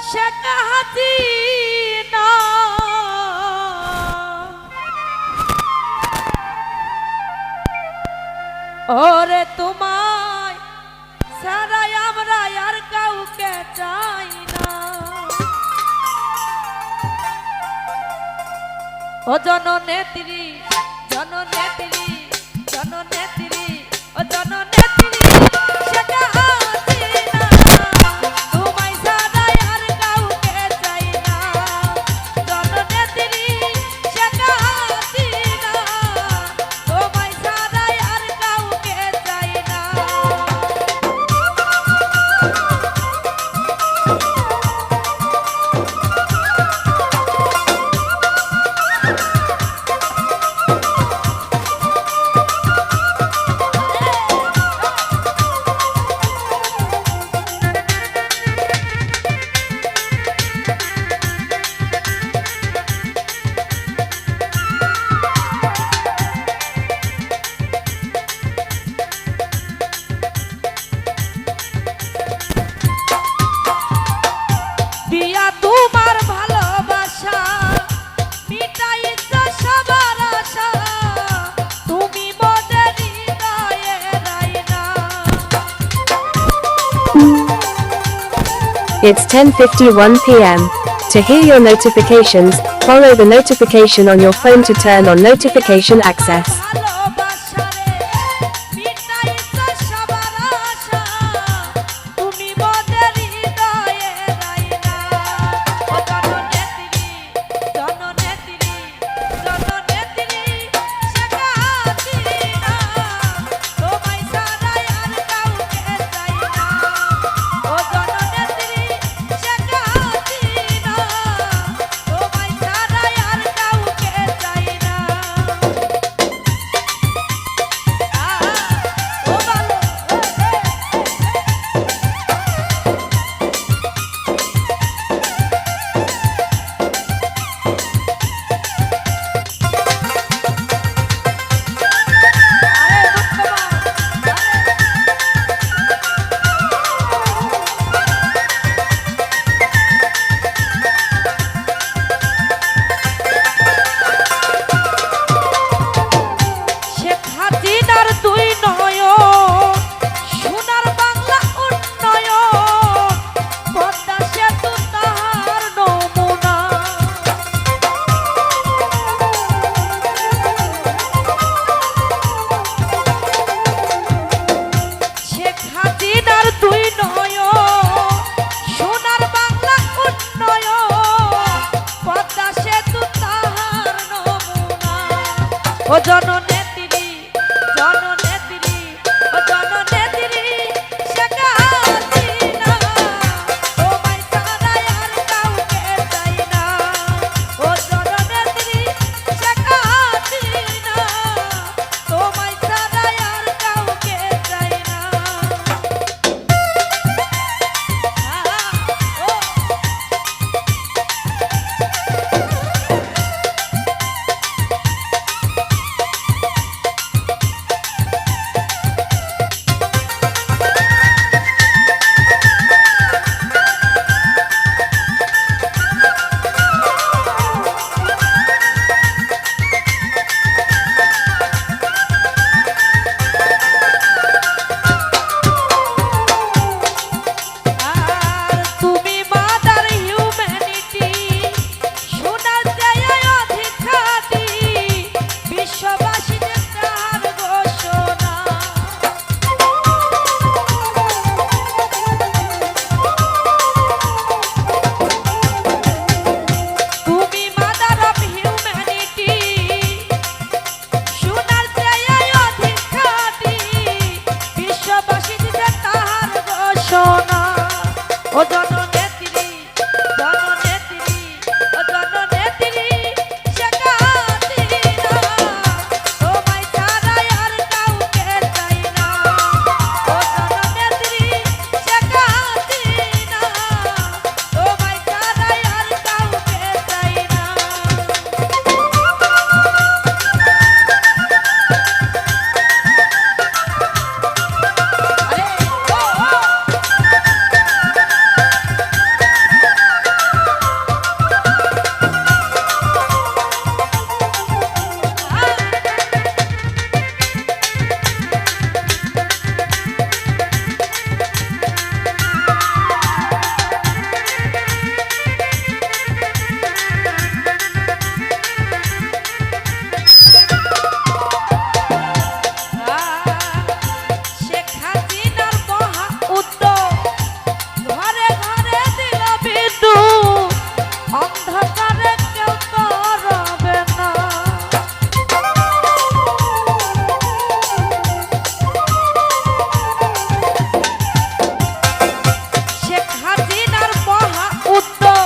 শেখ হাসিনা ওরে তোমায় ছাড়াই আমরা আর কাউকে চাই না। ও জননেত্রী জননেত্রী জননেত্রী ও জননেত্রী শেখ হাসিনা তোমায় ছাড়াই আর কাউকে চাই না। জননেত্রী শেখ হাসিনা তোমায় ছাড়াই আর কাউকে চাই না। দিয়া তোমার ভালোবাসা মিটাইছো সবার আশা তুমি মোদের হৃদয়ে Raina. It's 10:51 p.m. To hear your notifications, follow the notification on your phone to turn on notification access. ভালোবাসা রে মিটাইছো সবার আশা তুমি মোদের হৃদয়ে রাইনা। ও জননেত্রী জননেত্রী জননেত্রী শেখ হাসিনা তোমায় ছাড়াই আর কাউকে চাই না। ও জননেত্রী শেখ হাসিনা তোমায় ছাড়াই আর কাউকে চাই না। ও ভালো শেখ হাসিনার দুই নয়ন সোনার বাংলা উন্নয়ন পদ্মা সেতু তাহার নমুনা। শেখ হাসিনার দুই নয়ন সোনার বাংলা উন্নয়ন পদ্মা সেতু তাহার নমুনা। ও জননেত্রী জননেত্রী ও জননেত্রী শেখ হাসিনা তোমায় ছাড়াই আর কাউকে চাই না। ও জননেত্রী শেখ হাসিনা তোমায় ছাড়াই আর কাউকে চাই না। ও আর তুমি মাদার হিউম্যানিটি সোনার জায়গায় অধিকারী বিশ্ববাসীদের তার ঘোষণা। তুমি মাদার অফ হিউম্যানিটি সোনার জায়গায় অধিকারী বিশ্ববাসীদের তাহার ঘোষণা। ও জননেত্রী জননেত্রী ও জননেত্রী শেখ হাসিনা তোমায় ছাড়াই আর কাউকে চাই না। ও জননেত্রী শেখ হাসিনা তোমায় ছাড়াই আর কাউকে চাই না। আরে ও ও সুন্দর